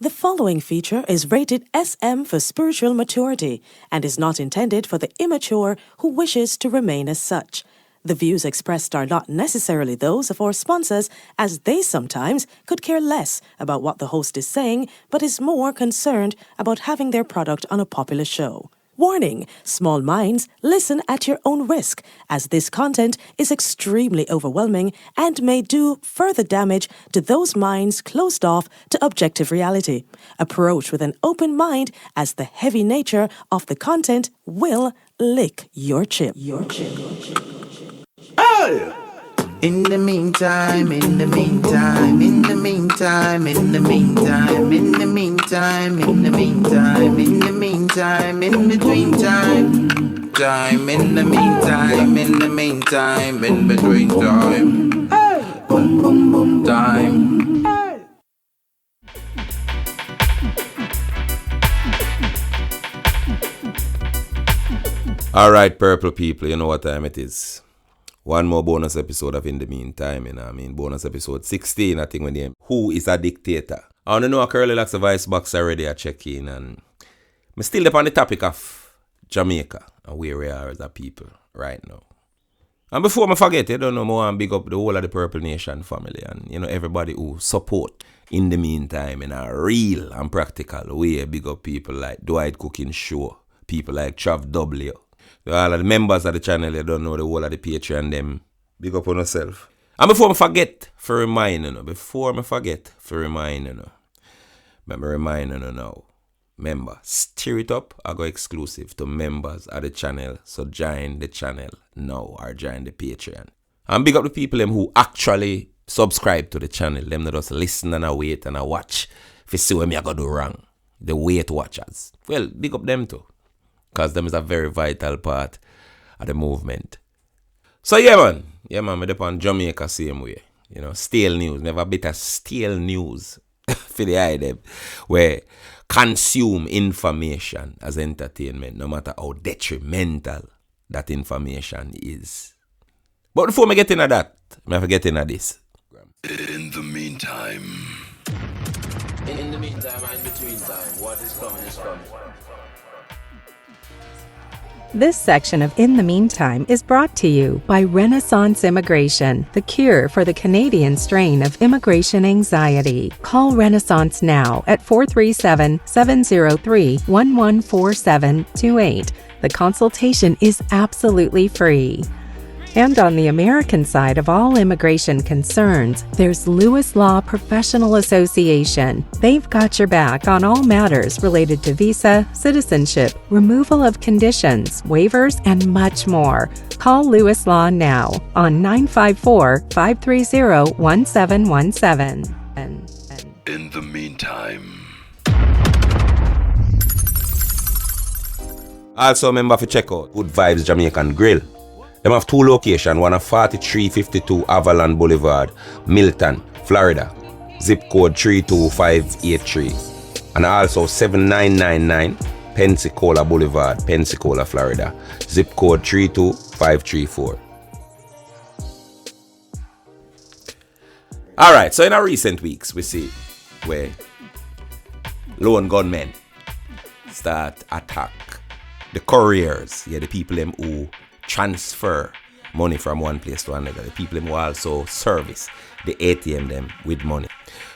The following feature is rated SM for spiritual maturity and is not intended for the immature who wishes to remain as such. The views expressed are not necessarily those of our sponsors, as they sometimes could care less about what the host is saying, but is more concerned about having their product on a popular show. Warning: small minds, listen at your own risk, as this content is extremely overwhelming and may do further damage to those minds closed off to objective reality. Approach with an open mind, as the heavy nature of the content will lick your chip. Oh! In the meantime, in the meantime, in the meantime, in the meantime, in the meantime, in the meantime, in the meantime, in between time, in the meantime, in the meantime, in between time, boom, boom, boom, time. All right, purple people, you know what time it is. One more bonus episode of In the Meantime, bonus episode 16, I think, when the Who is a Dictator? I want to know a curly locks of voice box already I check in, and I'm still up on the topic of Jamaica and where we are as a people right now. And before I forget, I don't know, I want to big up the whole of the Purple Nation family and, everybody who support In the Meantime in a real and practical way. Big up people like Dwight Cooking Show, people like Trav W. All of the members of the channel, you don't know the whole of the Patreon, them. Big up on yourself. And before I forget, for remind you, let me remind you now. Remember, Stir It Up, I go exclusive to members of the channel. So join the channel now or join the Patreon. And big up the people them who actually subscribe to the channel. Them that just listen and I wait and I watch. If you see what me I go do wrong. The wait watchers. Well, big up them too. Because them is a very vital part of the movement. So yeah man, me depend on Jamaica same way. Stale news. Never bit of stale news for the idea where consume information as entertainment, no matter how detrimental that information is. But before me get into that, I have to get into this. In the meantime, in between time, what is coming is coming. This section of In the Meantime is brought to you by Renaissance Immigration, the cure for the Canadian strain of immigration anxiety. Call Renaissance now at 437-703-114728. The consultation is absolutely free. And on the American side of all immigration concerns, there's Lewis Law Professional Association. They've got your back on all matters related to visa, citizenship, removal of conditions, waivers, and much more. Call Lewis Law now on 954-530-1717. in the meantime. Also remember to check out Good Vibes Jamaican Grill. Them have two locations, one at 4352 Avalon Boulevard, Milton, Florida, zip code 32583. And also 7999 Pensacola Boulevard, Pensacola, Florida, zip code 32534. Alright, so in our recent weeks, we see where lone gunmen start attack the couriers, the people them who transfer money from one place to another. The people who also service the ATM them with money.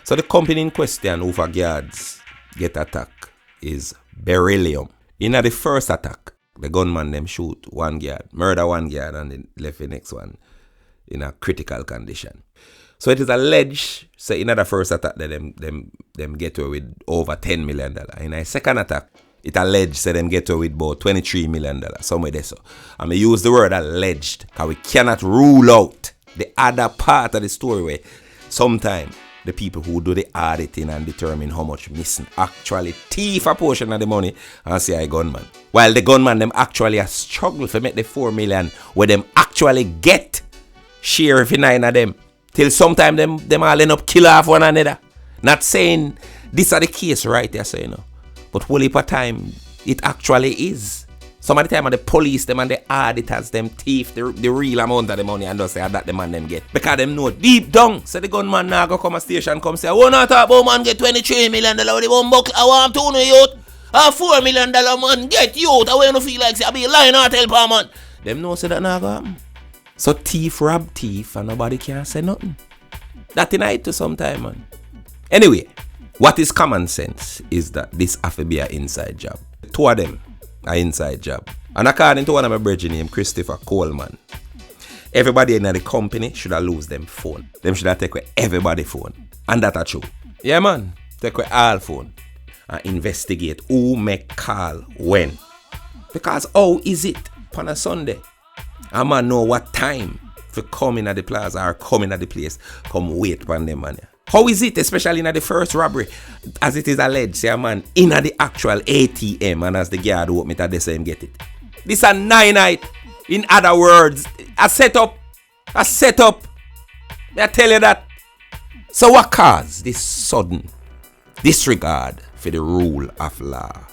So the company in question who for guards get attacked is Beryllium. In the first attack, the gunman them shoot one guard, murder one guard, and then left the next one in a critical condition. So it is alleged, so in the first attack that them get away with over $10 million. In a second attack, it alleged that them get away with about $23 million, somewhere there. So I may use the word alleged because we cannot rule out the other part of the story where sometimes the people who do the auditing and determine how much missing actually thief a portion of the money and say a gunman. While the gunman them actually a struggle to make the $4 million where them actually get share if 9 of them. Till sometime them all end up kill off one another. Not saying this are the case right there, so But whole heap of time, it actually is. Some of the time, the police, them and the auditors, them thief the real amount of the money and just say that the man them get. Because them know deep down, say the gunman now go come a station, come say, I want to talk about man get $23 million with the one buck. I want to know youth. A $4 million man get youth. I want to feel like say I be lying or tell pa man. Them know say that now go happen. So thief rob thief and nobody can say nothing. That tonight to sometime, man. Anyway, what is common sense is that this have to be an inside job. Two of them are inside job. And according to one of my brethren named Christopher Coleman, everybody in the company should have lose them phone. Them should have take away everybody's phone. And that's true. Yeah, man. Take away all phone. And investigate who make call when. Because how is it on a Sunday? A man know what time to come in at the plaza or come in at the place. Come wait for them, man. How is it, especially in the first robbery, as it is alleged, say a man in at the actual ATM and as the guard open it, they say him get it. This a 9-night. In other words, a setup. A setup. I tell you that. So what caused this sudden disregard for the rule of law?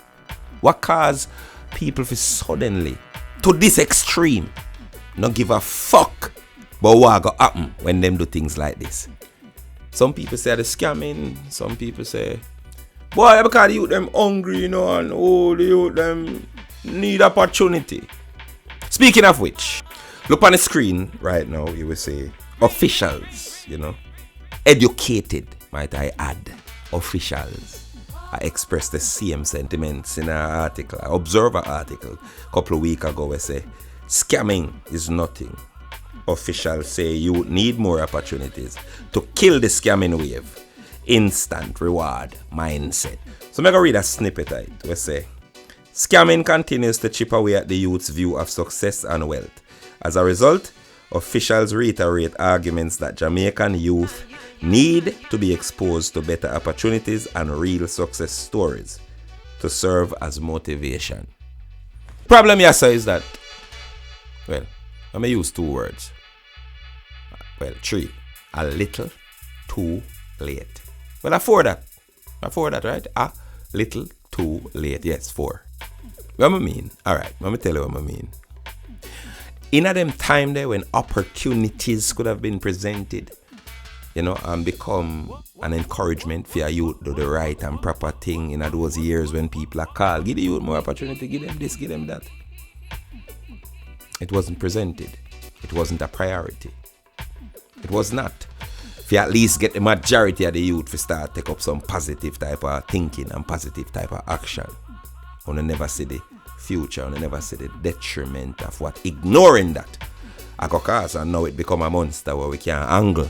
What caused people for suddenly, to this extreme, not give a fuck about what go happen when them do things like this? Some people say they're scamming. Some people say, boy, because the youth them hungry, you know, and the youth them need opportunity. Speaking of which, look on the screen right now, you will say officials, you know, educated, might I add, officials. I expressed the same sentiments in an article, an Observer article, a couple of weeks ago, where say scamming is nothing. Officials say you need more opportunities to kill the scamming wave. Instant reward mindset. So I'm going to read a snippet of it. We say, scamming continues to chip away at the youth's view of success and wealth. As a result, officials reiterate arguments that Jamaican youth need to be exposed to better opportunities and real success stories to serve as motivation. Problem here, sir, is that, well, I'm going to use two words. Well, three. A little too late. Well, I that, right? A little too late. Yes, 4. What I mean? Alright, let me tell you what I mean. In a them time there when opportunities could have been presented, you know, and become an encouragement for your youth to do the right and proper thing in those years when people are called. Give the youth more opportunity, give them this, give them that. It wasn't presented. It wasn't a priority. It was not. If you at least get the majority of the youth to start take up some positive type of thinking and positive type of action. And you never see the future, and you never see the detriment of what ignoring that I go cause, and now it become a monster where we can't angle.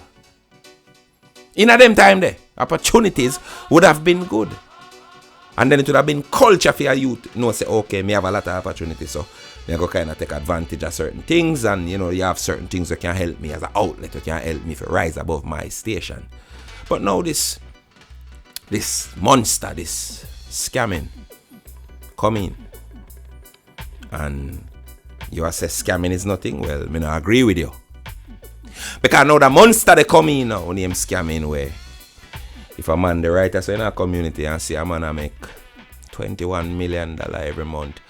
In a them time there, opportunities would have been good. And then it would have been culture for your youth. No, say, okay, me have a lot of opportunities, so me go kind of take advantage of certain things, and you know, you have certain things that can help me as an outlet, that can help me to rise above my station. But now this monster, this scamming, come in, and you assess scamming is nothing. Well, me not agree with you. Because now the monster they come in now, name scamming, where if a man the writer so in a community and see a man I make $21 million every month,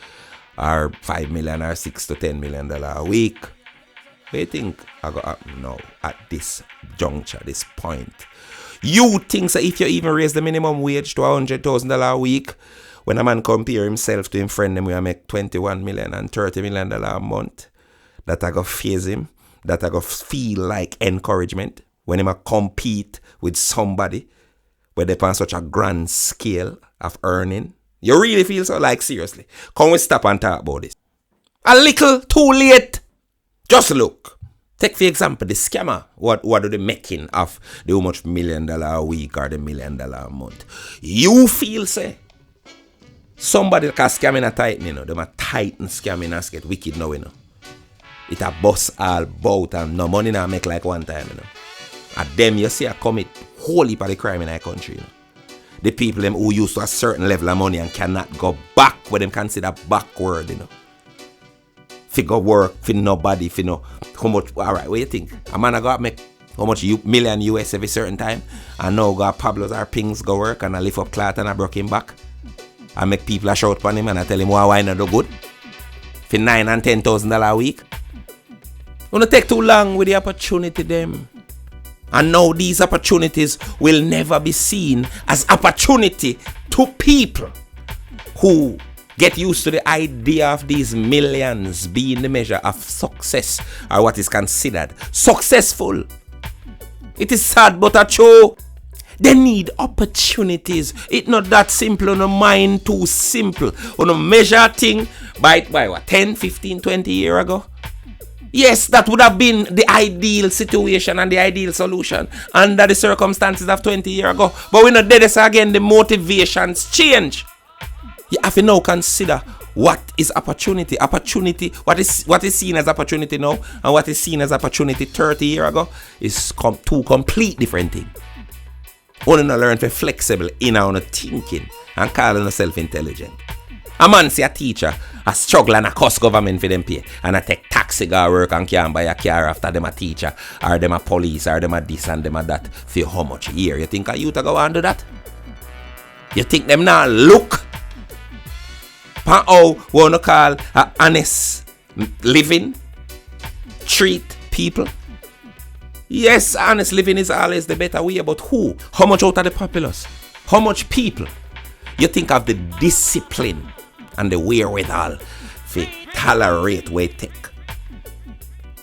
or $5 million or $6 to $10 million a week, what do you think I got happen now at this juncture, this point? You think so if you even raise the minimum wage to $100,000 a week, when a man compare himself to him friend them, we make $21 million and $30 million a month, that I go phase him, that I go feel like encouragement when him a compete with somebody where they on such a grand scale of earning? You really feel so? Like, seriously, can we stop and talk about this? A little too late. Just look. Take for example the scammer. What are they making of the how much $1 million a week or the $1 million a month? You feel say somebody that can scam in a tighten, you know, them a tighten scamming and get wicked now, you know. It a bust all bout and no money now make like one time, you know. And them you see a commit whole heap of the crime in our country, you know. The people them who used to a certain level of money and cannot go back, what them consider backward, you know. Figure work for nobody, for no how much. Alright, what do you think? A man a go make how much million US every certain time, and now go Pablo's or Pings go work and I lift up cloth and I broke him back. I make people a shout upon him and I tell him why not do good. for $9,000 and $10,000 a week. Gonna take too long with the opportunity them. And now these opportunities will never be seen as opportunity to people who get used to the idea of these millions being the measure of success or what is considered successful. It is sad but a true. They need opportunities. It's not that simple. On a mind too simple. On a measure thing by what 10, 15, 20 years ago. Yes, that would have been the ideal situation and the ideal solution under the circumstances of 20 years ago. But we're not dead as again. The motivations change. You have to now consider what is opportunity. Opportunity, what is seen as opportunity now and what is seen as opportunity 30 years ago is two complete different things. Only to learn to be flexible in our thinking and calling yourself intelligent. A man see a teacher a struggle and a cost government for them pay and I take taxi go work and can't buy a car after them a teacher or them a police or them a this and them a that for how much a year. You think a youth a go and do that? You think them now look pan how wanna call a honest living treat people? Yes, honest living is always the better way, but who? How much out of the populace? How much people? You think of the discipline and the wherewithal for tolerate where it take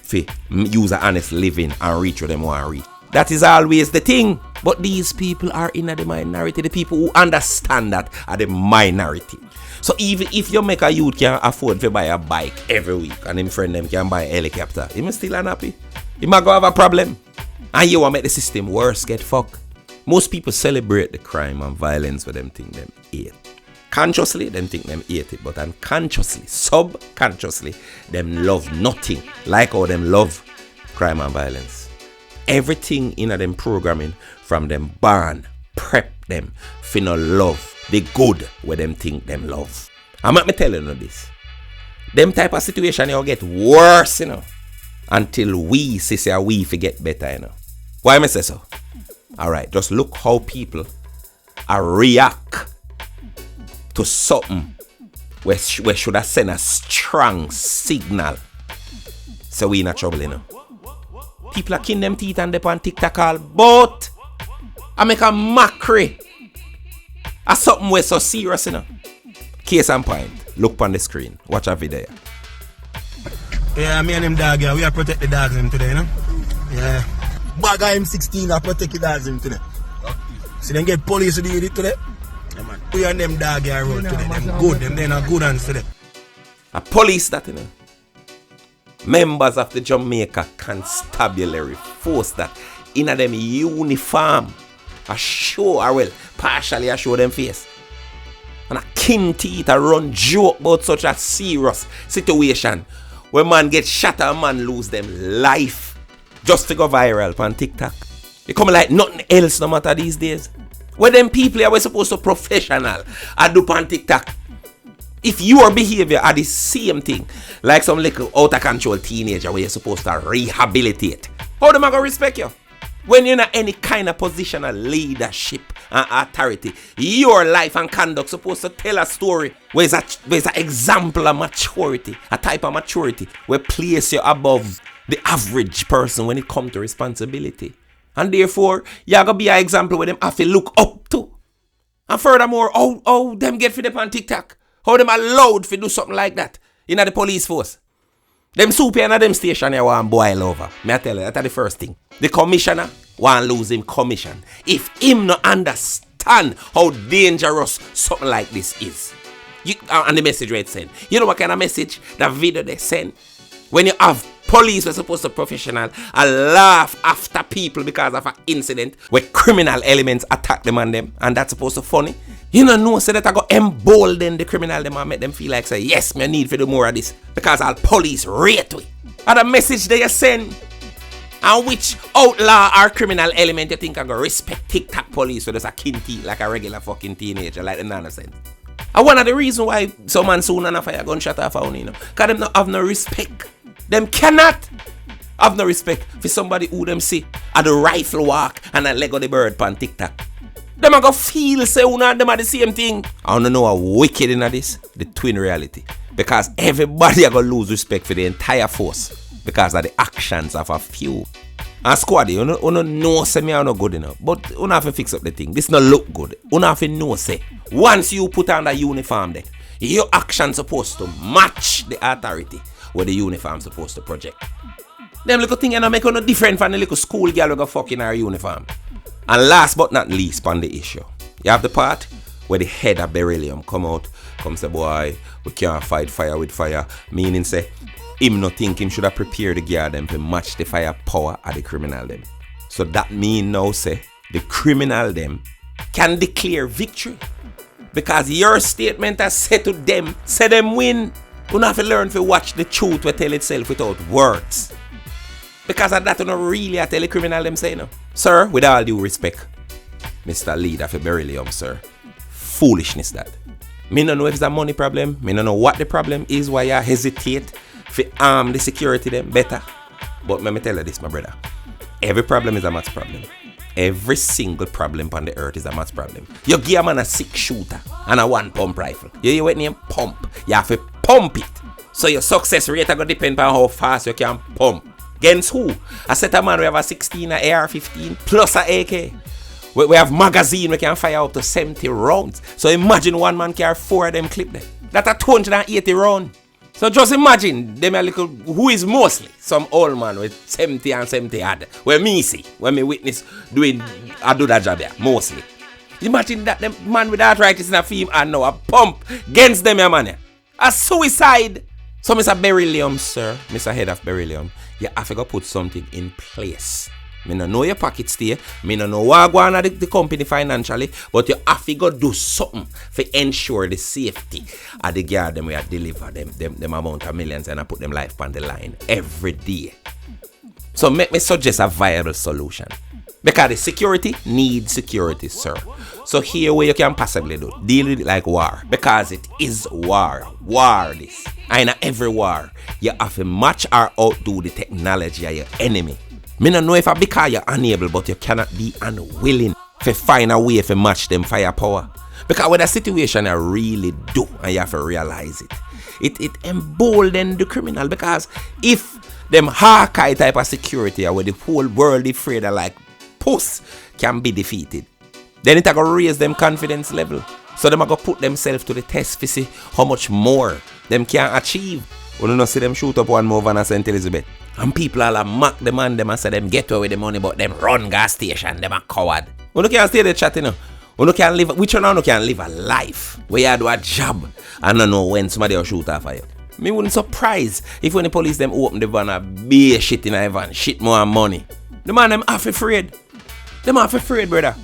for use a honest living and reach where them want to reach. That is always the thing. But these people are in the minority. The people who understand that are the minority. So even if you make a youth can afford to buy a bike every week and him friend them can buy a helicopter, he must still unhappy. He might go have a problem. And you want to make the system worse, get fucked. Most people celebrate the crime and violence for them think them hate. Consciously, them think them hate it, but unconsciously, subconsciously, them love nothing like how them love crime and violence. Everything in them programming from them born, prep them for no love the good where them think them love. I'm not me telling you this. Them type of situation you'll get worse, until we say we forget better, Why am I say so? Alright, just look how people react to something where should I send a strong signal so we in a trouble, People are killing them teeth and they on TikTok all, but I make a mockery of something where so serious, Case and point, look on the screen, watch a video. Yeah, me and them dog, we are protect the dogs today, Yeah. Bag M16 are protect the dogs today. So then get police to do it today. Yeah, man. We and them dog are road today. Them good, them are good hands today. A police that, Members of the Jamaica Constabulary Force that in a them uniform partially show them face. And a king teeth a run joke about such a serious situation where man get shot and man lose them life just to go viral on TikTok. It come like nothing else no matter these days. Where them people are supposed to professional I do on TikTok. If your behavior are the same thing like some little out of control teenager where you're supposed to rehabilitate, how them I gonna respect you? When you're not any kind of position of leadership and authority, your life and conduct supposed to tell a story where it's an example of maturity, a type of maturity where place you above the average person when it comes to responsibility. And therefore, you're going to be an example where them have to look up to. And furthermore, how them get for them on TikTok? How them allowed to do something like that in the police force? Them super in them station here want boil over. Me I tell you, that's the first thing. The commissioner want lose him commission. If him not understand how dangerous something like this is. And the message where it send. You know what kind of message that video they send? When you have police were supposed to professional and laugh after people because of an incident where criminal elements attack them and them, and that's supposed to funny. You know say that I go embolden the criminal them and make them feel like say yes, me need to do more of this because all police rate we. And the message they send and which outlaw or criminal element you think I go respect TikTok police so there's a kin teeth like a regular fucking teenager like the nonsense. And one of the reasons why some man soon enough fire gunshot off on because them not have no respect. Them cannot have no respect for somebody who them see at the rifle walk and a leg of the bird pan TikTok. Them a go feel say una them are the same thing. I don't know how wicked in this, the twin reality. Because everybody are going to lose respect for the entire force because of the actions of a few. And squad, you know say me are not good enough. But you have to fix up the thing. This not look good. You have to know say, once you put on the uniform there, your action supposed to match the authority where the uniform supposed to project. Them little thing make no different from the little school girl who go fuck in her uniform. And last but not least on the issue, you have the part where the head of beryllium come say, boy, we can't fight fire with fire. Meaning say, him not think him should have prepared the gear them to match the fire power of the criminal them. So that mean now say, the criminal them can declare victory. Because your statement has said to them, say them win. You have to learn to watch the truth will tell itself without words. Because of that, you don't really tell the criminal them say no. Sir, with all due respect, Mr. Leader for beryllium, sir. Foolishness that. Me don't know if it's a money problem. Me don't know what the problem is, why you hesitate to arm the security them better. But let me tell you this, my brother. Every problem is a maths problem. Every single problem on the earth is a maths problem. You give a man a 6-shooter and a 1-pump rifle. You what name pump. You have to pump it. So your success rate is going to depend on how fast you can pump. Against who? I set a man we have a 16, a AR-15 plus a AK. We have magazine we can fire out to 70 rounds. So imagine one man carry 4 of them clip there. That's a 280 round. So just imagine them a little, who is mostly some old man with 70 and 70 odd. Where me see, when me witness I do that job there, mostly. Imagine that them man with arthritis in a film and now a pump against them, man. A suicide. So Mr. Beryllium, sir, Mr. Head of Beryllium, you have to go put something in place. Me no know your pocket stay. Me no know what go on at the company financially. But you have to go do something to ensure the safety of the guard them we are deliver them amount of millions and I put them life on the line every day. So make me suggest a viable solution. Because the security needs security, sir. So here where you can possibly do. Deal with it like war. Because it is war. War this. And in every war, you have to match or outdo the technology of your enemy. Me no know if I because you're unable, but you cannot be unwilling to find a way to match them firepower. Because with a situation I really do, and you have to realize it. It emboldens the criminal. Because if them Hawkeye type of security where the whole world is afraid of like puss can be defeated, then it going to raise them confidence level. So them are going to put themselves to the test to see how much more them can achieve. We don't see them shoot up one more van at St. Elizabeth. And people all mock the man, them and say them get away with the money, but them run gas station, them a coward. We don't can stay there chatting, you know. We don't can live, which one can live a life where you do a job and don't know when somebody will shoot off of you. Me wouldn't surprise if when the police them open the van and be shit in a van, shit more money. The man them half afraid. Them half afraid, brother.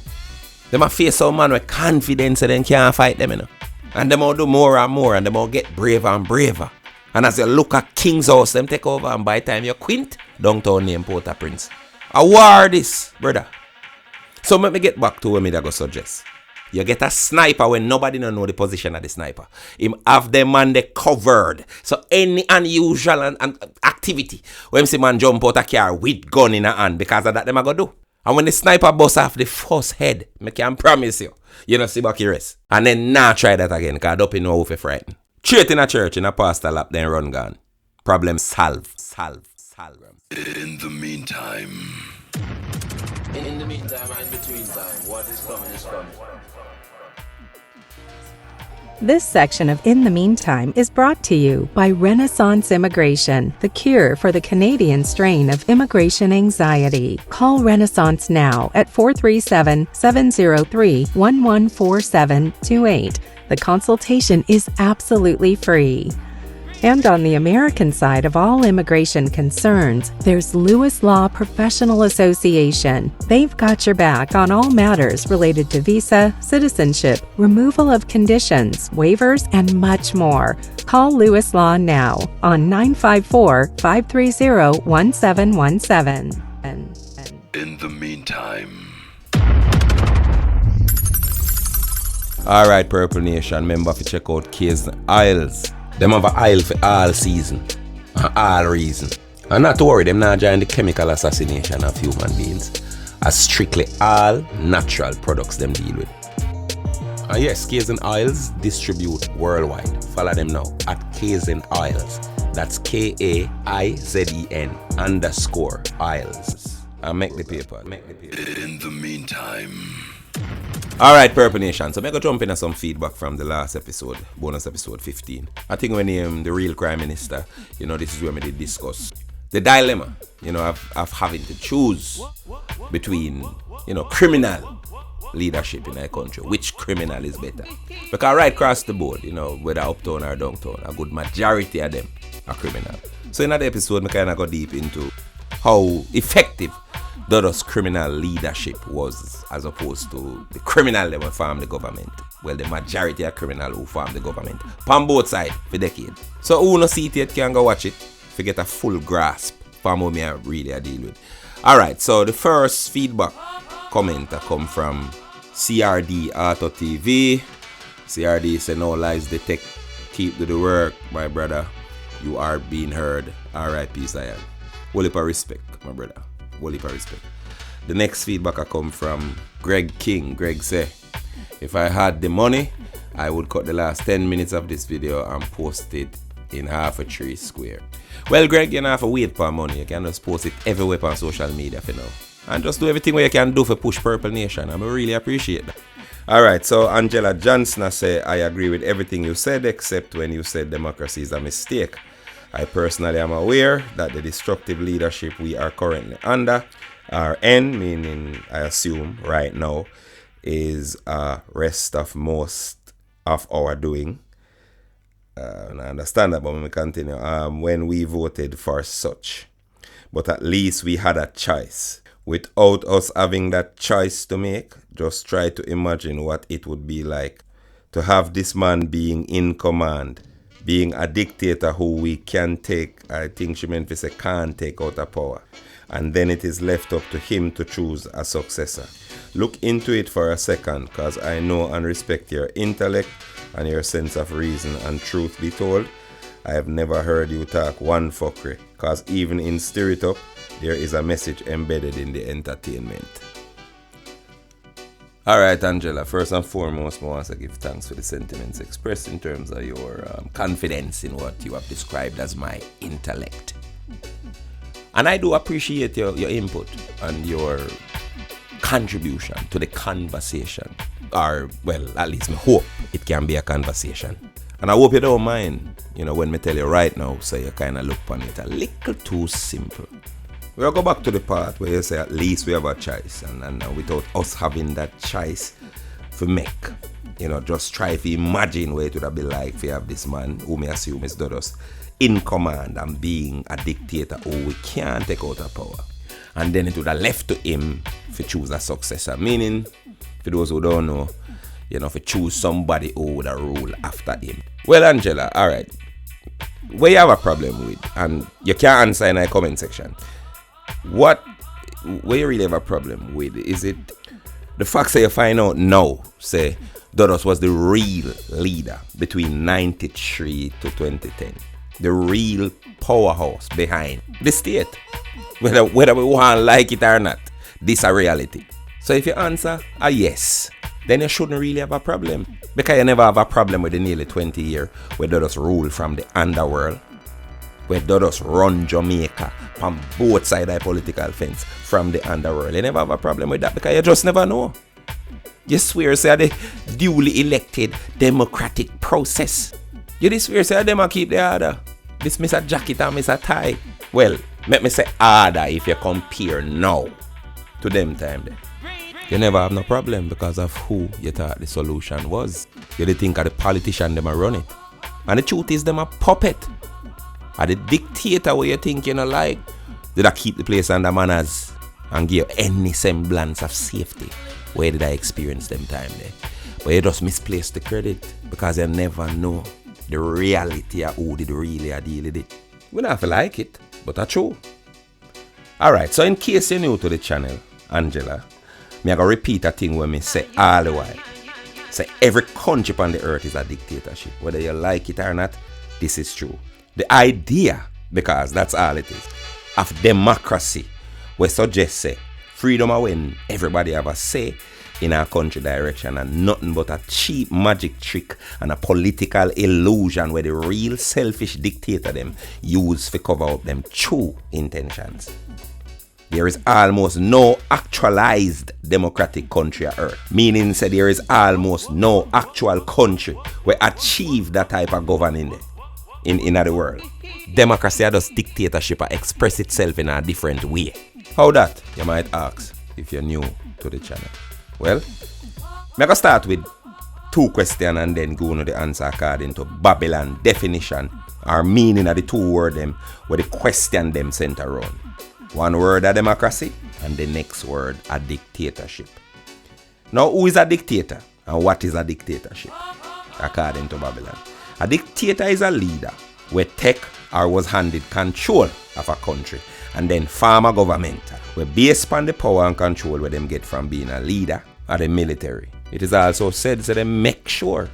Them a face some man with confidence and then can't fight them, you know. And them all do more and more and them all get braver and braver. And as you look at King's House, them take over and by the time you quint, downtown name Port-au-Prince. A war this, brother. So let me get back to what me go suggest. You get a sniper when nobody don't know the position of the sniper. Him have them man they covered. So any unusual and activity, when see man jump out a car with gun in a hand, because of that them a go do. And when the sniper bust off the first head, I can promise you don't see back your rest. And then now try that again, because don't know who frightened. Straight in a church, in a pastor lap, then run gone. Problem solve. In the meantime. In the meantime and between time, what is coming is coming. This section of In the Meantime is brought to you by Renaissance Immigration, the cure for the Canadian strain of immigration anxiety. Call Renaissance now at 437-703-114728. The consultation is absolutely free. And on the American side of all immigration concerns, there's Lewis Law Professional Association. They've got your back on all matters related to visa, citizenship, removal of conditions, waivers, and much more. Call Lewis Law now on 954-530-1717. In the meantime. Alright, Purple Nation, remember to check out Caves Isles. Them have an aisle for all season and all reason. And not to worry, them not join the chemical assassination of human beings. As strictly all natural products them deal with. And yes, Caves and Isles distribute worldwide. Follow them now at Kaizen Isles. That's KAIZEN_Isles. I make the paper. In the meantime. Alright, Purple Nation. So I'm going to jump into some feedback from the last episode, bonus episode 15. I think when the real Prime Minister, this is where we did discuss the dilemma, of having to choose between, criminal leadership in our country. Which criminal is better? Because right across the board, whether uptown or downtown, a good majority of them are criminal. So in that episode, I kind of go deep into how effective Dodo's criminal leadership was as opposed to the criminal that will form the government. Well, the majority of criminal who form the government. On both sides for decades. So who no see it yet can go watch it to get a full grasp for what I really deal with. Alright, so the first feedback comment come from CRD Auto TV. CRD say no lies detect. Keep to the work, my brother. You are being heard. R.I.P. Zion. Whole heap of respect, my brother. Whole heap of respect. The next feedback I come from Greg King. Greg say, if I had the money, I would cut the last 10 minutes of this video and post it in half a tree square. Well, Greg, you don't have to wait for money. You can just post it everywhere on social media for now. And just do everything what you can do for push Purple Nation. I really appreciate that. Alright, so Angela Johnson say, I agree with everything you said except when you said democracy is a mistake. I personally am aware that the destructive leadership we are currently under, RN, meaning I assume right now, is a rest of most of our doing. And I understand that, but let me continue. When we voted for such, but at least we had a choice. Without us having that choice to make, just try to imagine what it would be like to have this man being in command, being a dictator who we can take, I think she meant to say can't take out of power. And then it is left up to him to choose a successor. Look into it for a second, because I know and respect your intellect and your sense of reason, and truth be told, I have never heard you talk one fuckery, because even in Stir It Up, there is a message embedded in the entertainment. Alright, Angela, first and foremost, I want to give thanks for the sentiments expressed in terms of your confidence in what you have described as my intellect. And I do appreciate your input and your contribution to the conversation. Or, well, at least I hope it can be a conversation. And I hope you don't mind, when I tell you right now, so you kind of look upon it a little too simple. We'll go back to the part where you say at least we have a choice, and without us having that choice for make, just try to imagine what it would have been like if you have this man, who may assume is Dodos, in command and being a dictator who we can't take out of power. And then it would have left to him to choose a successor, meaning, for those who don't know, to choose somebody who would have rule after him. Well, Angela, alright, what you have a problem with, and you can't answer in the comment section, what you really have a problem with? Is it the fact that you find out now, say, Dodos was the real leader between 93 to 2010? The real powerhouse behind the state. Whether we want to like it or not, this is a reality. So if you answer a yes, then you shouldn't really have a problem. Because you never have a problem with the nearly 20 years where Dodos rule from the underworld, where Dodos run Jamaica on both sides of the political fence from the underworld. You never have a problem with that because you just never know. You swear say the duly elected democratic process. You swear say them keep the order. This miss a jacket and miss a tie. Well, let me say order if you compare now to them time there. You never have no problem because of who you thought the solution was. You didn't think of the politician them a run it. And the truth is them a puppet. And the dictator where you think like, did I keep the place under manners and give any semblance of safety? Where did I experience them time there? But you just misplaced the credit because you never know the reality of who did really deal with it. We don't have to like it, but that's true. Alright, so in case you're new to the channel, Angela, I'm going to repeat a thing when I say all the while. Say every country on the earth is a dictatorship. Whether you like it or not, this is true. The idea, because that's all it is, of democracy, we suggest say freedom of when everybody have a say, in our country direction and nothing but a cheap magic trick and a political illusion where the real selfish dictator them use to cover up them true intentions. There is almost no actualized democratic country on earth. Meaning say there is almost no actual country where achieve that type of governing in the world. Democracy does dictatorship express itself in a different way. How that? You might ask if you're new to the channel. Well, I'm going to start with 2 questions and then go into the answer according to Babylon definition or meaning of the 2 words them where the question them center around. 1 word a democracy and the next word a dictatorship. Now, who is a dictator and what is a dictatorship according to Babylon? A dictator is a leader where take or was handed control of a country and then form a government where based on the power and control where them get from being a leader or the military. It is also said so they make sure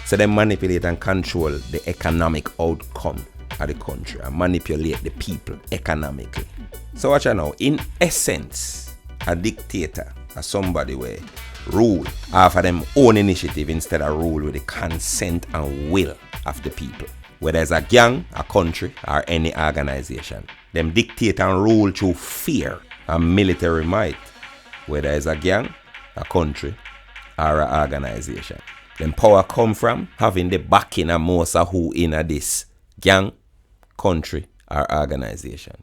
so they manipulate and control the economic outcome of the country and manipulate the people economically. So watch out now, in essence, a dictator is somebody where rule off of them own initiative instead of rule with the consent and will of the people. Whether it's a gang, a country, or any organization. Them dictate and rule through fear and military might. Whether it's a gang, a country, or an organization. Them power come from having the backing of most of who in this gang, country, or organization.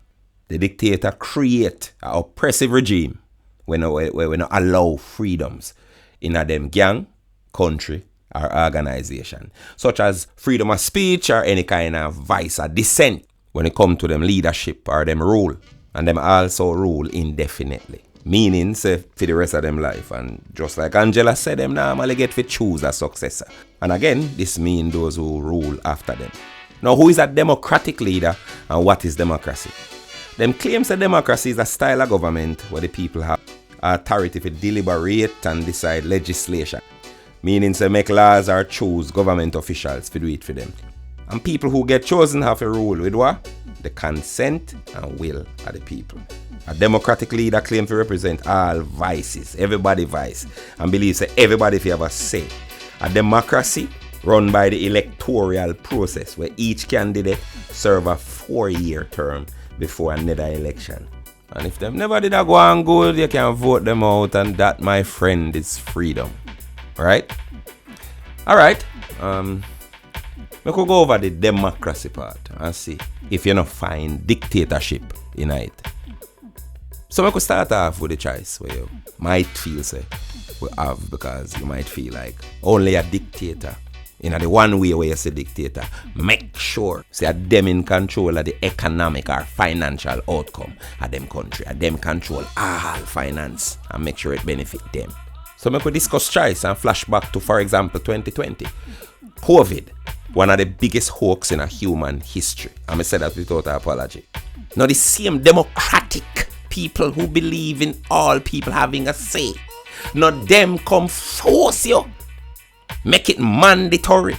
The dictator create an oppressive regime when we not allow freedoms in a them gang, country, or organization, such as freedom of speech or any kind of vice or dissent when it comes to them leadership or them rule, and them also rule indefinitely, meaning say for the rest of them life. And just like Angela said, them normally get to choose a successor. And again, this means those who rule after them. Now, who is a democratic leader and what is democracy? Them claims that democracy is a style of government where the people have authority to deliberate and decide legislation. Meaning to make laws or choose government officials to do it for them. And people who get chosen have to rule with what? The consent and will of the people. A democratic leader claims to represent all vices, everybody vice, and believes that everybody have a say. A democracy run by the electoral process where each candidate serve a 4-year term before another election. And if them never did a go on good, you can vote them out, and that, my friend, is freedom. Right? Alright. We could go over the democracy part and see if you not find dictatorship in it. So we could start off with the choice where you might feel say we have, because you might feel like only a dictator, the one way where you say dictator, make sure say them in control of the economic or financial outcome of them country, them control all finance and make sure it benefit them. So we could discuss choice and flashback to, for example, 2020. COVID, one of the biggest hoax in a human history. And I said that without apology. Now the same democratic people who believe in all people having a say, now them come force you, make it mandatory.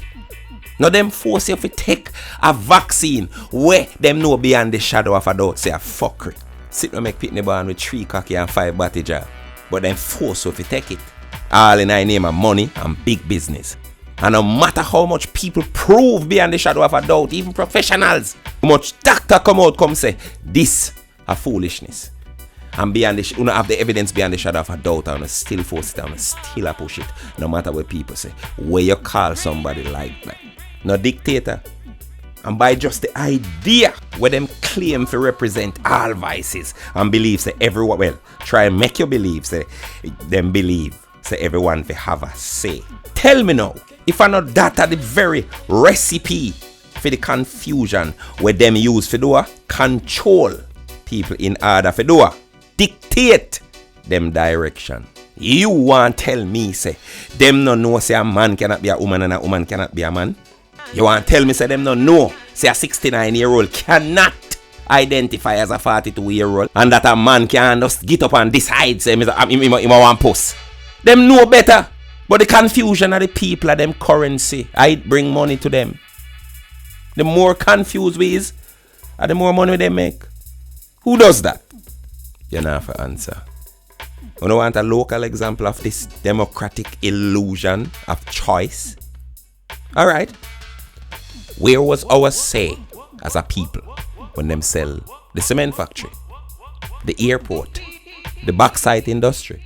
Now them force you to take a vaccine where them know beyond the shadow of a doubt say a fuckery. Sit and make pitney born with 3 cocky and 5 batty jar. But them force you to take it. All in the name of money and big business. And no matter how much people prove beyond the shadow of a doubt, even professionals, how much doctor come say, this a foolishness. And beyond the, you don't have the evidence beyond the shadow of a doubt, and still force it and still push it. No matter what people say. Where you call somebody like that. No dictator. And by just the idea where them claim to represent all vices and believe say everyone, well, try and make you believe say them believe say everyone to have a say. Tell me now, if I not that are the very recipe for the confusion where them use for do control people in order for do dictate them direction. You want tell me say them no know say a man cannot be a woman and a woman cannot be a man? You want tell me say them no know say a 69-year-old cannot identify as a 42-year-old and that a man can just get up and decide say him want post. Them know better. But the confusion of the people of them currency, I bring money to them. The more confused we is, the more money they make. Who does that? You know for answer. You know, want a local example of this democratic illusion of choice? All right. Where was our say as a people when them sell the cement factory, the airport, the bauxite industry,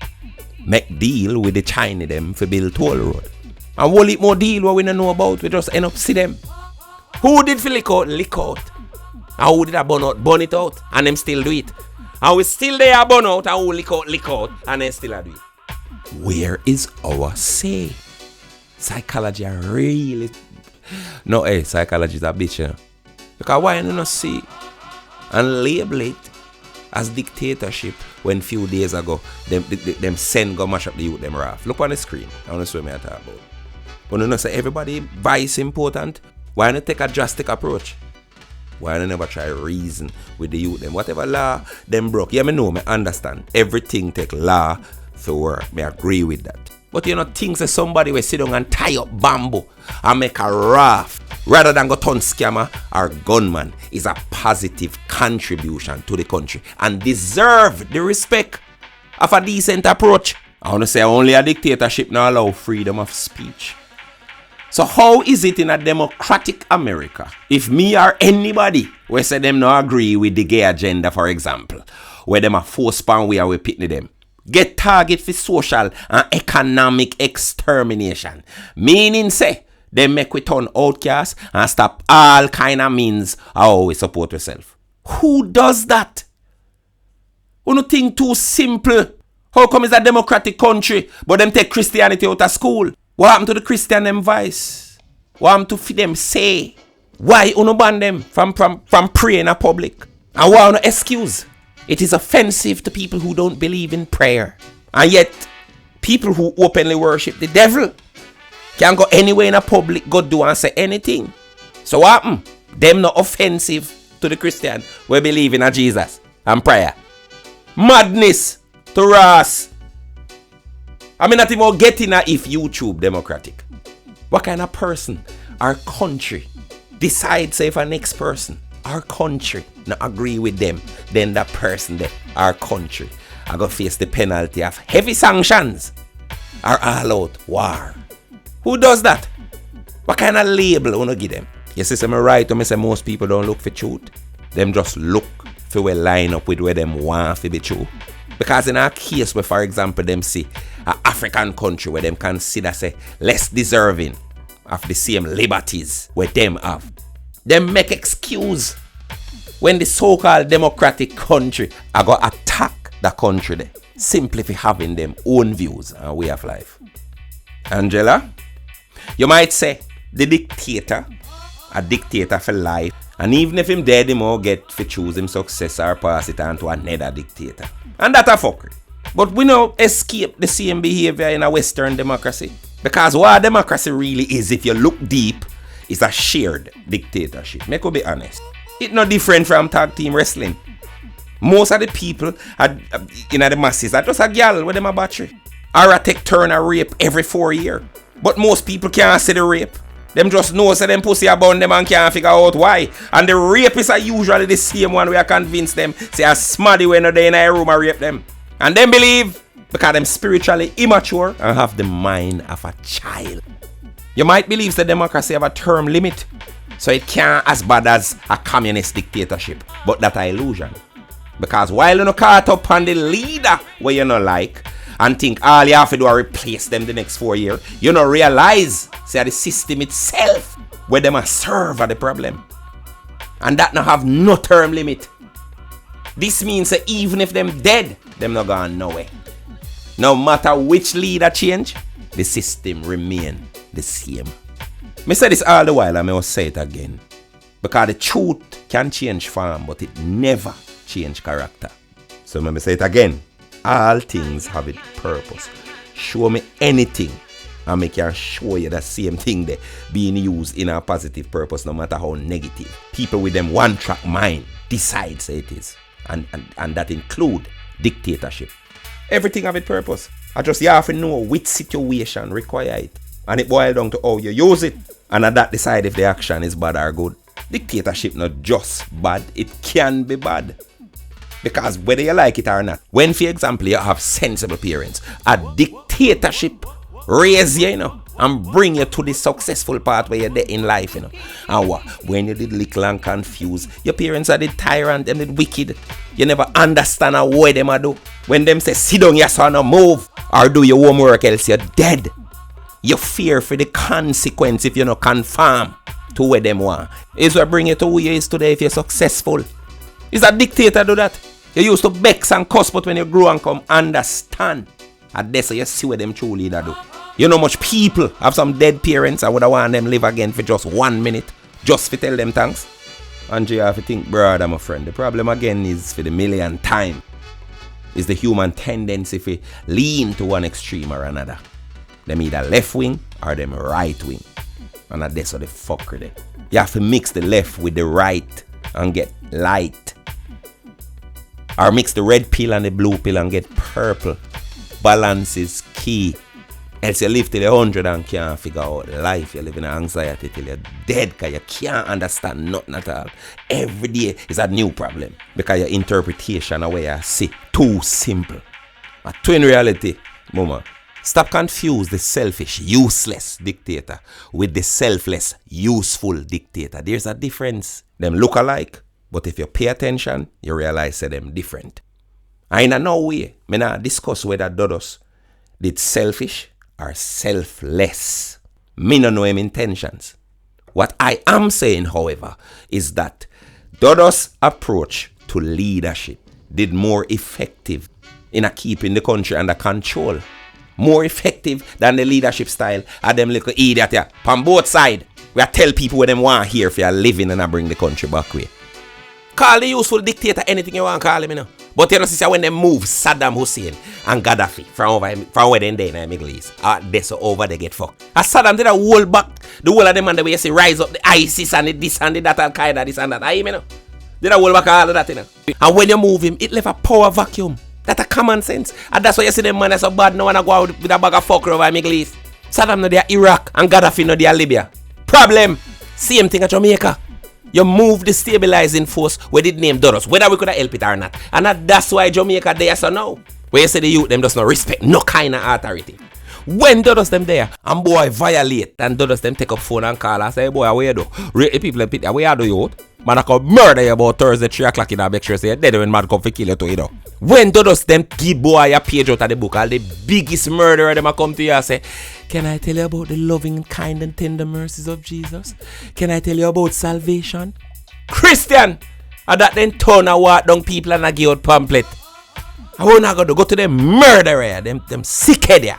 make deal with the China them for build toll road? And whole it more deal what we don't know about, we just end up see them. Who did for lick out? And who did a burn it out, and them still do it? And we still there burn out, and who lick out, and then still do it? Where is our say? Psychology are really... No, psychology is a bitch, you know? Because why you not see and label it as dictatorship when few days ago them send go mash up the youth them raft? Look on the screen. I want to show me what I talk about. But you know say everybody vice important. Why not take a drastic approach? Why not never try reason with the youth them? Whatever law them broke. Yeah, me know, me understand. Everything take law for work. Me agree with that. But you know, things that somebody will sit down and tie up bamboo and make a raft rather than go turn scammer or gunman is a positive contribution to the country and deserve the respect of a decent approach. I want to say only a dictatorship now allow freedom of speech. So how is it in a democratic America if me or anybody we say them not agree with the gay agenda, for example, where them a force pan we are we pitney them, get target for social and economic extermination. Meaning say, they make we turn outcast and stop all kind of means how we support ourselves. Who does that? Who no think too simple? How come it's a democratic country, but them take Christianity out of school? What happened to the Christian them vice? What happened to feed them say? Why you no ban them from praying in public? And why no excuse? It is offensive to people who don't believe in prayer. And yet, people who openly worship the devil can go anywhere in a public, go do and say anything. So what happened? Them not offensive to the Christian we believe in a Jesus and prayer. Madness to Ross. I mean not even getting a if YouTube democratic. What kind of person our country decides say if a next person our country not agree with them, then that person there, our country, are going to face the penalty of heavy sanctions or all-out war. Who does that? What kind of label you want to give them? You see, I'm right when I say most people don't look for truth. Them just look for where line up with where them want to be true. Because in our case where, for example, them see an African country where them consider say less deserving of the same liberties where them have, them make excuse when the so-called democratic country are going to attack the country there, simply for having them own views and way of life. Angela, you might say the dictator, a dictator for life, and even if him dead, him all get to choose him success or pass it on to another dictator. And that a fucker. But we don't escape the same behavior in a Western democracy. Because what democracy really is, if you look deep, is a shared dictatorship. Make us be honest. It's not different from tag team wrestling. Most of the people in the masses are just a girl with them a battery. Or a take turn a rape every 4 years. But most people can't see the rape. Them just know say them pussy about them and can't figure out why. And the rapists are usually the same one where I convince them say a smarty when they're in a room and rape them. And them believe because them spiritually immature and have the mind of a child. You might believe that democracy have a term limit, so it can't as bad as a communist dictatorship. But that's an illusion. Because while you not caught up on the leader where you not like, and think all you have to do is replace them the next 4 years, you don't realize say the system itself where them a serve the problem. And that not have no term limit. This means that even if them dead, them not going nowhere. No matter which leader change, the system remain the same. Me say this all the while and I will say it again. Because the truth can change form, but it never change character. So let me say it again. All things have its purpose. Show me anything and I can show you the same thing there being used in a positive purpose no matter how negative. People with them one track mind decide say it is. And that include dictatorship. Everything have its purpose. I just you have to know which situation require it. And it boils down to how you use it. And at that decide if the action is bad or good. Dictatorship not just bad, it can be bad. Because whether you like it or not, when, for example, you have sensible parents, a dictatorship raise you, you know, and bring you to the successful part where you're there in life, you know. And what? When you did little and confused, your parents are the tyrant, them the wicked. You never understand how what them are do. When them say, sit down, your son, no move, or do your homework, else you're dead. You fear for the consequence if you not conform to where them want. It's what bring you to who you is today if you're successful. Is a dictator do that? You used to vex and cuss, but when you grow and come understand, and that's how you see what them true leader do. You know much people have some dead parents. I would have want them live again for just 1 minute, just to tell them thanks. And you have to think, brother, my friend, the problem again is for the millionth time is the human tendency to lean to one extreme or another. Them either left wing or them right wing. And that's what the fucker there. You have to mix the left with the right and get light. Or mix the red pill and the blue pill and get purple. Balance is key. Else you live till you're 100 and can't figure out life. You live in anxiety till you're dead because you can't understand nothing at all. Every day is a new problem because your interpretation of where you see too simple. A twin reality, mama. Stop confuse the selfish, useless dictator with the selfless, useful dictator. There's a difference. Them look alike, but if you pay attention, you realize that them different. And in no way, me not discuss whether Dodos did selfish or selfless. Me no know him intentions. What I am saying, however, is that Dodos' approach to leadership did more effective in a keeping the country under control. More effective than the leadership style of them little idiot here. On both sides, we tell people what them want here if you're living and I bring the country back way. Call the useful dictator anything you want to call him, you know. But you know, sister, when they move Saddam Hussein and Gaddafi from where they in the Middle East, they so over they get fucked. As Saddam did a whole back, the whole of them and the way you see rise up the ISIS and the this and the that Al Qaeda, this and that. I know. Did a whole back all of that, you know. And when you move him, it left a power vacuum. That's a common sense. And that's why you see them man that's so bad now and I go out with a bag of fucker over the Middle East. Saddam no there Iraq and Gaddafi no there Libya. Problem, same thing at Jamaica. You move the stabilizing force where it name Dodos, whether we could have helped it or not. And that's why Jamaica there so now. Where you say the youth them does not respect no kind of authority. When Dodos them there and boy violate and Dodos them take up phone and call and say, hey boy, where you do? Rate people and pit, where you do youth? Man, I can murder you about Thursday 3 o'clock in a make sure say dead when man come to kill you too, you know. When Dodos them give boy a page out of the book, all the biggest murderer them a come to you and say, can I tell you about the loving, kind and tender mercies of Jesus? Can I tell you about salvation? Christian! And that then turn and walk down people and give out pamphlet. I won't go to them murderer, them sick head there.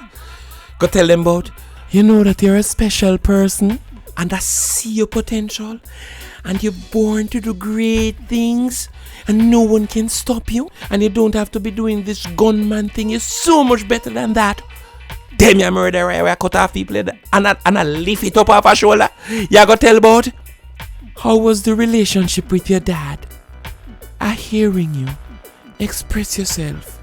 Go tell them about, you know that you're a special person and I see your potential and you're born to do great things and no one can stop you and you don't have to be doing this gunman thing. You're so much better than that. Damn you murderer, where I cut off people and I lift it up off her shoulder. You go tell about how was the relationship with your dad? I hearing you. Express yourself.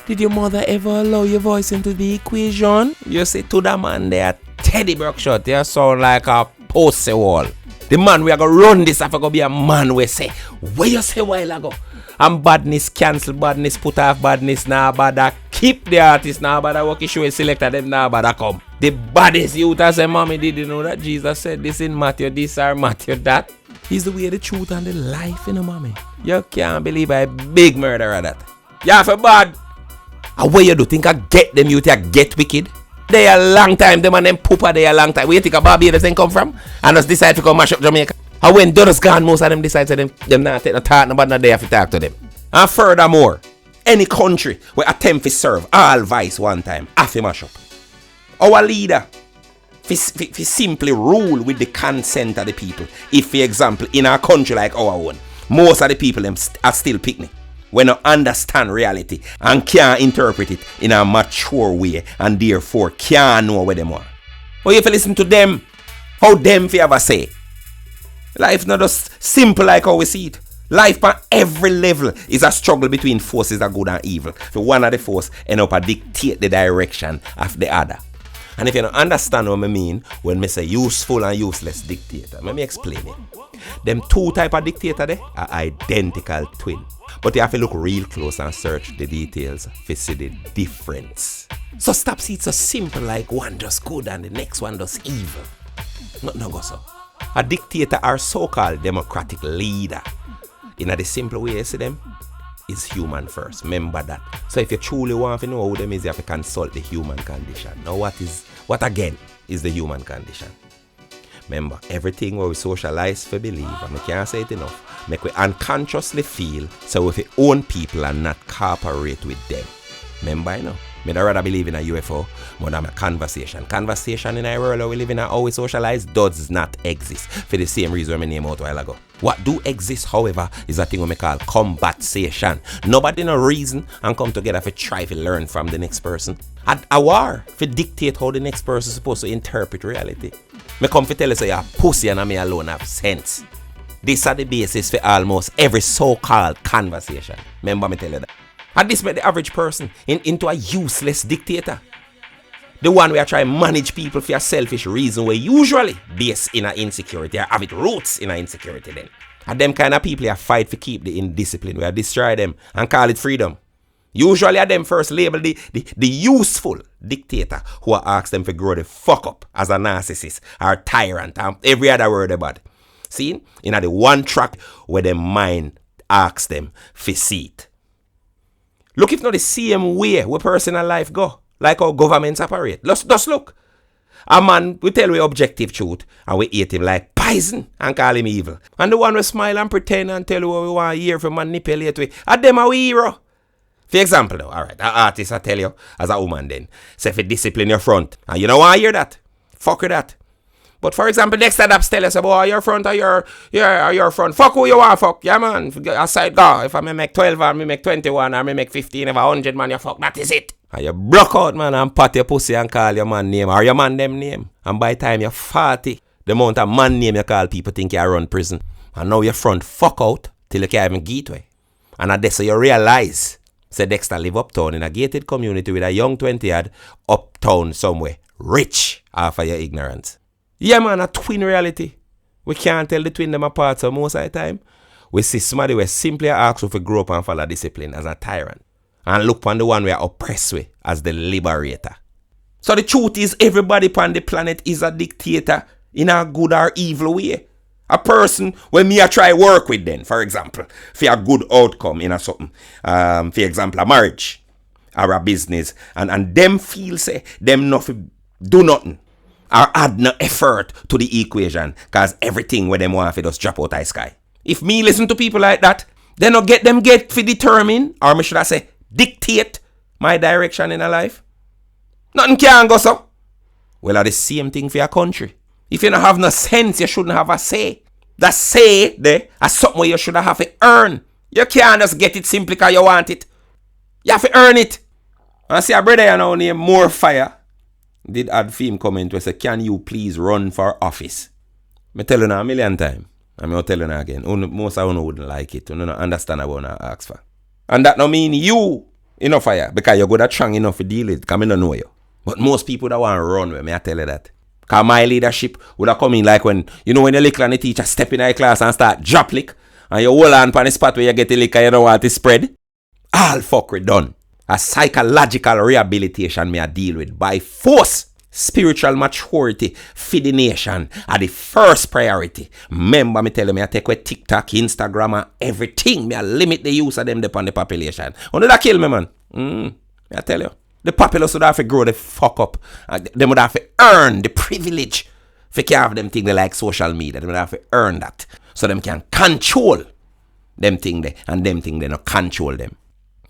Did your mother ever allow your voice into the equation? You say to the man there, Teddy Brockshot, you sound like a poster wall. The man we are going to run this, if I go be a man we say, where you say a while ago? And badness cancel, badness put off, badness now, bother keep the artist now, bother walk show and selected them now, bother come. The baddest youth I say, mommy, did you know that Jesus said this in Matthew this or Matthew that? He's the way, the truth and the life, you know, mommy. You can't believe I big murderer that. You for bad. And what you do think I get them youth, I get wicked? They a long time, them and them pooper they a long time. Where you think a Barbados ain't come from? And us decide to come mash up Jamaica. And when Dodos gone, most of them decide to them not take no talk, nobody not there to talk to them. And furthermore, any country where attempt to serve all vice one time, have to mash up. Our leader, fi simply rule with the consent of the people. If, for example, in a country like our own, most of the people them are still picnic. We don't understand reality and can't interpret it in a mature way and therefore can't know where them are. But if you listen to them, how them fi ever say? Life not just simple like how we see it. Life on every level is a struggle between forces of good and evil. For one of the forces end up to dictate the direction of the other. And if you don't understand what I mean when I say useful and useless dictator, let me explain it. Them two type of dictator there are identical twin. But you have to look real close and search the details to see the difference. So stop see it's so simple like one does good and the next one does evil. No go so. A dictator or so-called democratic leader, in the simple way you see them, is human first. Remember that. So if you truly want to know who them is, you have to consult the human condition. Now what again is the human condition? Remember, everything where we socialize for believe, and we can't say it enough, make we unconsciously feel so we own people and not cooperate with them. Remember, you know, I'd rather believe in a UFO more than a conversation. Conversation in a world where we live in and how we socialize does not exist. For the same reason I named out a while ago. What do exist, however, is a thing we call combatsation. Nobody no reason and come together to try to learn from the next person. At a war, to dictate how the next person is supposed to interpret reality. Me come to tell you so you're a pussy and me alone have sense. This is the basis for almost every so-called conversation. Remember me tell you that. And this made the average person into a useless dictator. The one where try to manage people for a selfish reason where usually based in a insecurity or have it roots in a insecurity then. And them kind of people are fight to keep the indiscipline where destroy them and call it freedom. Usually them first label the useful dictator who asks them to grow the fuck up as a narcissist or tyrant and every other word about it. See? In the one track where the mind asks them for see it. Look if not the same way where personal life go. Like how governments operate. Just look. A man, we tell we objective truth and we eat him like poison and call him evil. And the one we smile and pretend and tell you what we want to hear from manipulate with. And them are we hero. For example though, alright, an artist I tell you as a woman then, say if you discipline your front. And you don't want to hear that. Fuck with that. But for example, next time I tell you, say, boy, your front or your front. Fuck who you want, fuck. Yeah, man. Aside, go. If I may make 12 or I may make 21 or I may make 15 or 100, man, you fuck. That is it. And you broke out, man, and pat your pussy and call your man name or your man them name. And by the time you're 40, the amount of man name you call, people think you run prison. And now your front fuck out till you can't even get away. And at this, so you realize, say Dexter live uptown in a gated community with a young 20-yard uptown somewhere. Rich after your ignorance. Yeah, man, a twin reality. We can't tell the twin them apart, so most of the time, we see somebody who simply asks you to grow up and follow discipline as a tyrant. And look upon the one we are oppressed with as the liberator. So the truth is, everybody upon the planet is a dictator in a good or evil way. A person when me I try work with them, for example, for a good outcome in a something. For example, a marriage or a business. And them feel say, them nothing do nothing. Or add no effort to the equation. Because everything where them want to just drop out of the sky. If me listen to people like that, they not get to determine, or me should I say, dictate my direction in a life. Nothing can go so. Well, are the same thing for your country. If you don't have no sense, you shouldn't have a say. That say there is something where you should have to earn. You can't just get it simply because you want it. You have to earn it. I see a brother you know named More Fire. Did add film comment where say, can you please run for office? I tell you now a million times. I'm going to tell you now again. Most of you wouldn't like it. You don't understand what I ask for. And that don't mean you enough fire because you're good at strong enough to deal with it because I don't know you. But most people that want to run with me, I tell you that. Because my leadership would have come in like when you know when the liquor and the teacher step in the class and start drop lick and you hold on for the spot where you get the liquor you don't want to spread. All fuckery done. A psychological rehabilitation may I deal with by force. Spiritual maturity for the nation are the first priority. Remember me tell you, me I take away TikTok, Instagram and everything. Me I limit the use of them upon the population. Only that kill me, man. I tell you. The populace would have to grow the fuck up. They would have to earn the privilege for to have them things they like social media. They would have to earn that. So them can control them things they and them things they not control them.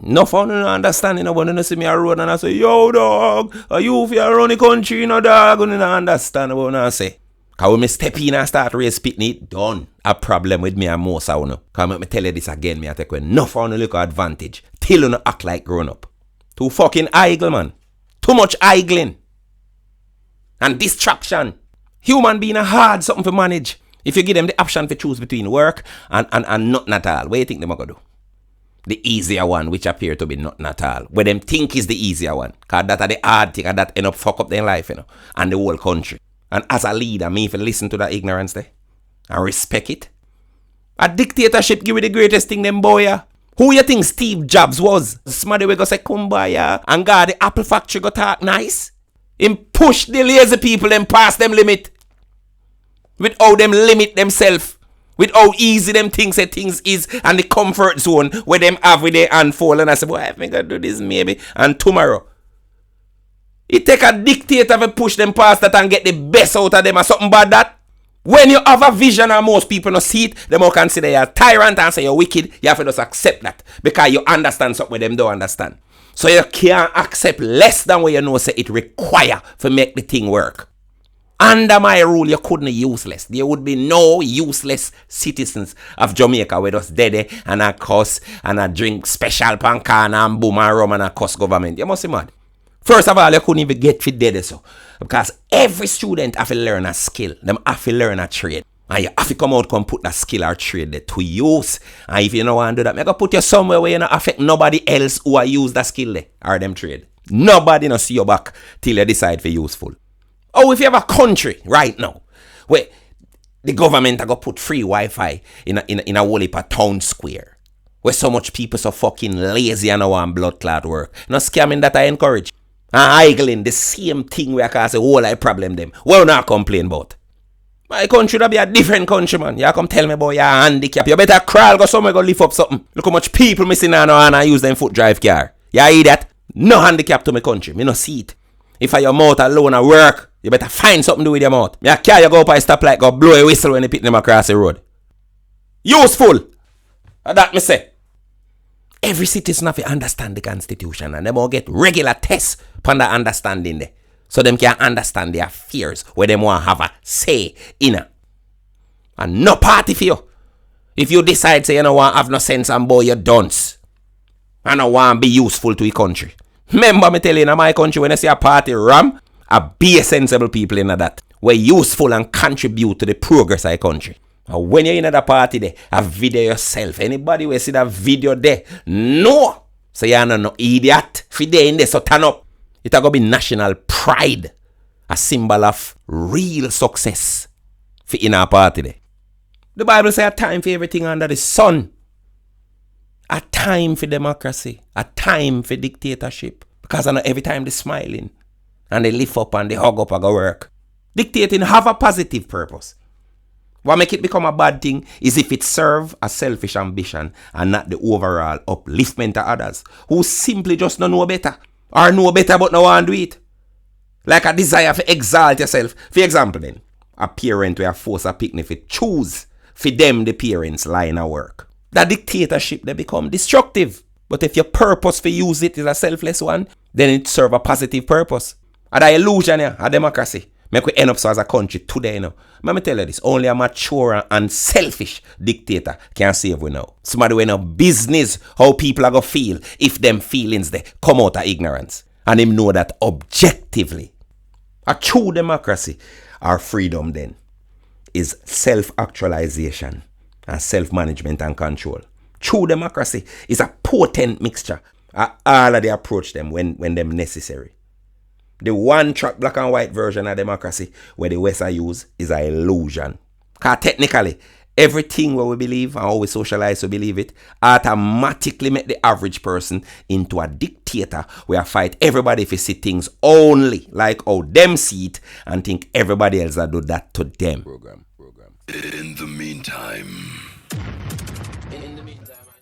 No fun, no understanding, no one see me a road and I say, yo dog, are you if you run the country, no dog, and I understand what I say. Cause when me step in and start raise pitney, done. A problem with me and most of you. Cause me tell you this again, me I take no fun look advantage. Till you no act like grown up. Too fucking idle, man. Too much idling. And distraction. Human being a hard something to manage. If you give them the option to choose between work and nothing at all, what do you think they're going to do? The easier one, which appear to be nothing at all. Where them think is the easier one. Because that are the hard thing, and that end up fuck up their life, you know. And the whole country. And as a leader, me if you listen to that ignorance there. And respect it. A dictatorship give you the greatest thing, them boy, yeah. Who you think Steve Jobs was? Somebody we go say kumbaya and God the Apple factory go talk nice. Him push the lazy people and pass them limit. With how them limit themselves. With how easy them things say things is and the comfort zone where them have with their hand fall. And I say, boy, I think I do this maybe. And tomorrow. It take a dictator to push them past that and get the best out of them or something bad that. When you have a vision and most people don't see it, they will consider you a tyrant and say you're wicked. You have to just accept that because you understand something them don't understand. So you can't accept less than what you know say it require to make the thing work. Under my rule, you couldn't be useless. There would be no useless citizens of Jamaica with us dead and a cuss and a drink special pancana and boom and rum and a cuss government. You must be mad. First of all, you couldn't even get fit dead so. Because every student have to learn a skill. Them have to learn a trade. And you have to come out and put that skill or trade there to use. And if you don't want to do that, you can put you somewhere where you don't affect nobody else who use that skill there or them trade. Nobody don't see you back till you decide for useful. Oh, if you have a country right now where the government are going to put free Wi-Fi in a whole heap of town square where so much people so fucking lazy and no want blood clot work. No scamming that I encourage. And idling, the same thing where I can say, whole I problem them. What not complain about? My country will be a different country, man. You come tell me about your handicap. You better crawl, go somewhere, go lift up something. Look how much people missing now and I use them foot drive car. You hear that? No handicap to my country. Me no see it. If I your mouth alone at work, you better find something to do with your mouth. Me a car you go up and stop like go blow a whistle when you pick them across the road. Useful. That me say. Every citizen have to understand the constitution and they will get regular tests upon that understanding there. So them can understand their fears where they want to have a say in it. And no party for you. If you decide say you don't want to have no sense and boy you dunce. And don't want to be useful to your country. Remember me tell you in my country when I see a party ram, I be a sensible people in that. We're useful and contribute to the progress of the country. And when you're in that party there, a video yourself. Anybody will see that video there? No. So you're no idiot. If you're in there, so turn up. It's going to be national pride. A symbol of real success for in our party there. The Bible says a time for everything under the sun. A time for democracy. A time for dictatorship. Because I know every time they're smiling. And they lift up and they hug up and go work. Dictating have a positive purpose. What make it become a bad thing is if it serve a selfish ambition and not the overall upliftment of others who simply just don't know better or know better but no want to do it. Like a desire to exalt yourself. For example then, a parent will force a picnic to choose for them the parents line of work. That dictatorship they become destructive. But if your purpose for use it is a selfless one, then it serve a positive purpose. And the illusion here, a democracy. Make we end up so as a country today, you know. Let me tell you this. Only a mature and selfish dictator can save we now. Somebody who know business how people are going to feel if them feelings they come out of ignorance. And him know that objectively. A true democracy or freedom then is self-actualization and self-management and control. True democracy is a potent mixture of all of the approach them when them necessary. The one-track black and white version of democracy where the West are use is an illusion. Because technically, everything what we believe and how we socialize to believe it automatically make the average person into a dictator where I fight everybody if you see things only like how them see it and think everybody else will do that to them. In the meantime...